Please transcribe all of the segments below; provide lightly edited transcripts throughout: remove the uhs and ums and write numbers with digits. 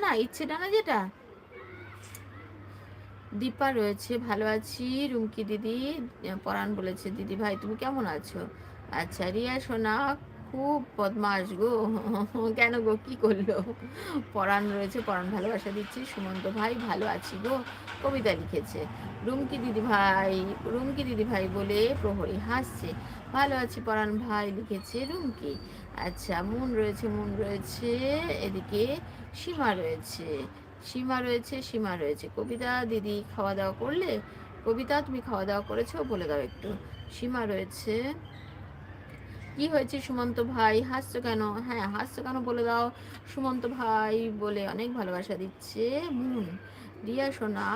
না, ইচ্ছে ডানা যেটা। দীপা রয়েছে, ভালো আছি রুমকি দিদি। পরাণ বলেছে দিদি ভাই তুমি কেমন আছো? আচ্ছা, রিয়া সোনা খুব বদমাস গো। কেন গো, কি করলো? পরাণ রয়েছে, পরাণ ভালোবাসা দিচ্ছি। সুমন্ত ভাই ভালো আছি গো, কবিতা লিখেছে। রুমকি দিদি ভাই, রুমকি দিদি ভাই বলে প্রহরী হাসছে। ভালো আছি পরাণ ভাই লিখেছে রুমকি। আচ্ছা, মুন রয়েছে, মুন রয়েছে এদিকে। সীমা রয়েছে, সীমা রয়েছে, সীমা রয়েছে। কবিতা দিদি খাওয়া দাওয়া করলে? কবিতা তুমি খাওয়া দাওয়া করেছো বলে দাও একটু। সীমা রয়েছে। কি হয়েছে সুমন্ত ভাই, হাসছো কেন? হ্যাঁ, হাসছো কেন বলে দাও। সুমন্ত ভাই বলে অনেক ভালোবাসা দিচ্ছে। মুন, রিয়া সোনা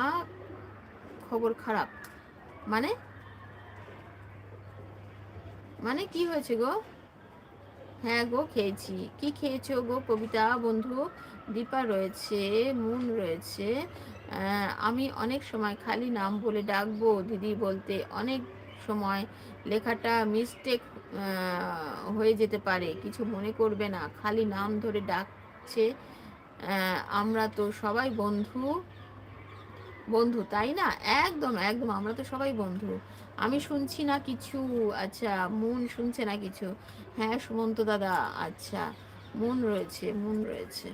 খবর খারাপ মানে? মানে কি হয়েছে গো? হ্যাঁ গো খেয়েছি। কি খেয়েছো গো কবিতা বন্ধু? দীপা রয়েছে, মুন রয়েছে। আমি অনেক সময় খালি নাম বলে ডাকবো দিদি বলতে অনেক সময় লেখাটা মিস্টেক হয়ে যেতে পারে, কিছু মনে করবে না, খালি নাম ধরে ডাকছে। আমরা তো সবাই বন্ধু, বন্ধু তাই না? একদম একদম, আমরা তো সবাই বন্ধু। আমি শুনছি না কিছু। আচ্ছা, মুন শুনছে না কিছু। হ্যাঁ সুমন্ত দাদা। আচ্ছা, মুন রয়েছে, মুন রয়েছে।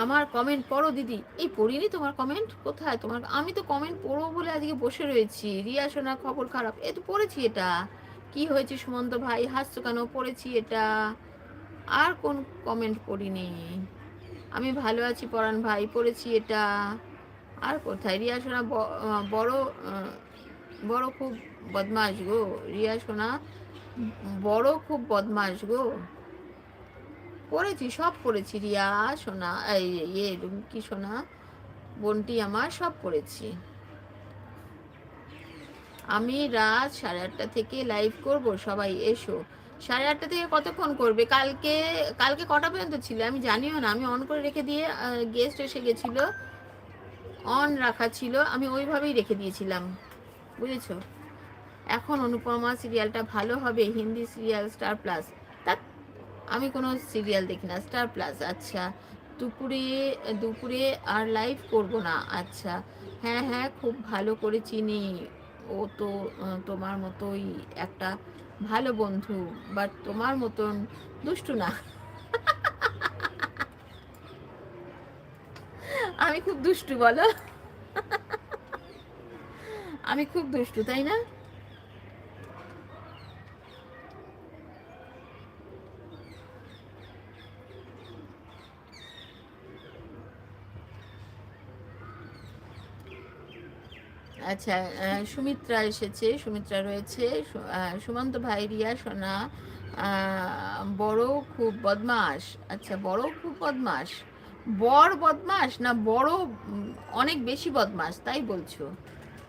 আমার কমেন্ট পড়ো দিদি। এই পড়িনি তোমার কমেন্ট, কোথায় তোমার? আমি তো কমেন্ট পড়বো বলে আজকে বসে রয়েছি। রিয়া সোনা খবর খারাপ, এ তো পড়েছি এটা। কি হয়েছে সুমন্ত ভাই, হাসছো কেন? পড়েছি এটা। আর কোন কমেন্ট পড়িনি? আমি ভালো আছি পরাণ ভাই, পড়েছি এটা। আর কোথায়? রিয়া সোনা বড় বড় খুব বদমাস গো। রিয়া সোনা বড় খুব বদমাস গো। পড়েছি, সব পড়েছি রিয়া সোনা, এই ইয়ে কি সোনা বোনটি আমার, সব পড়েছি। আমি রাত 8:30 থেকে লাইভ করব, সবাই এসো। 8:30 থেকে কতক্ষণ করবে? কালকে, কালকে কটা পর্যন্ত ছিল আমি জানিও না, আমি অন করে রেখে দিয়ে গেস্ট এসে গেছিলো, অন রাখা ছিল, আমি ওইভাবেই রেখে দিয়েছিলাম, বুঝেছো? এখন অনুপমা সিরিয়ালটা ভালো হবে, হিন্দি সিরিয়াল স্টার প্লাস। তা আমি কোনো সিরিয়াল দেখি না, স্টার প্লাস। আচ্ছা, দুপুরে, দুপুরে আর লাইভ করব না। আচ্ছা, হ্যাঁ হ্যাঁ খুব ভালো করে চিনি। ও তো তোমার মতোই একটা ভালো বন্ধু, বাট তোমার মতন দুষ্টু না। আমি খুব দুষ্টু বলো? আমি খুব দুষ্টু তাই না? আচ্ছা, সুমিত্রা এসেছে, সুমিত্রা রয়েছে। সুমন্ত ভাই, রিয়া সোনা বড় খুব বদমাস। আচ্ছা, বড় খুব বদমাস, বড় বদমাস না বড় অনেক বেশি বদমাস তাই বলছো?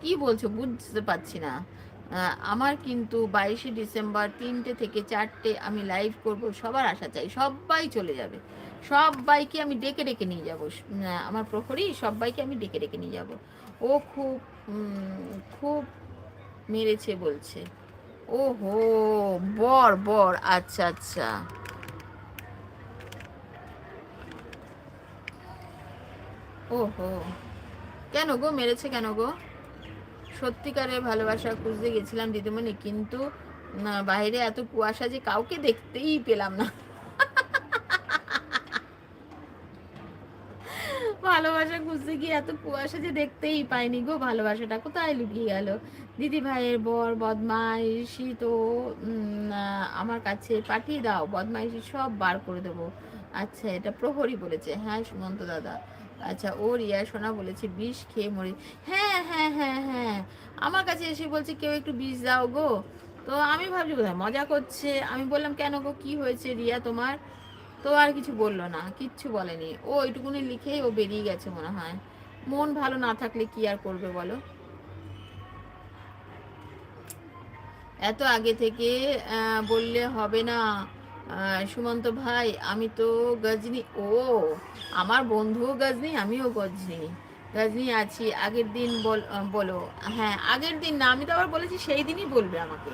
কি বলছো বুঝতে পারছি না। আমার কিন্তু 22শে ডিসেম্বর 3টে থেকে 4টে আমি লাইভ করব, সবার আশা চাই, সবাই চলে যাবে, সবাইকে আমি ডেকে ডেকে নিয়ে যাবো। আমার প্রহরী সবাইকে আমি ডেকে ডেকে নিয়ে যাব। ও খুব খুব মেরেছে বলছে। ওহো, বর বর, আচ্ছা আচ্ছা। ওহো, কেন গো মেরেছে কেন গো? সত্যিকারের ভালোবাসা খুঁজতে গেছিলাম দিদিমণি, কিন্তু বাইরে এত কুয়াশা যে কাউকে দেখতেই পেলাম না। ভালোবাসা খুঁজতে গিয়ে এত কুয়াশা যে দেখতেই পাইনি গো, ভালোবাসাটা কোথায় লুকিয়ে গেল? দিদি ভাইয়ের বর বদমাইশি তো আমার কাছে পাঠিয়ে দাও, বদমাইশি সব বার করে দেবো। আচ্ছা, এটা প্রহরী বলেছে, হ্যাঁ সুমন্ত দাদা। আচ্ছা, ও রিয়া সোনা বলেছে বিষ খেয়ে মরি। হ্যাঁ হ্যাঁ হ্যাঁ হ্যাঁ, আমার কাছে এসে বলছে কেউ একটু বিষ দাও গো। তো আমি ভাবছি কোথায় মজা করছে, আমি বললাম কেন গো কি হয়েছে রিয়া তোমার? তো আর কিছু বললো না, কিচ্ছু বলেনি। ও ওইটুকুনি লিখেই ও বেরিয়ে গেছে মনে হয়। মন ভালো না থাকলে কি আর করবে বলো? এত আগে থেকে বললে হবে না। সুমন্ত ভাই আমি তো গজনি, ও আমার বন্ধুও গজনি, আমিও গজনি, গজনি আছি। আগের দিন বলো। হ্যাঁ আগের দিন না, আমি তো আবার বলেছি সেই দিনই বলবে আমাকে।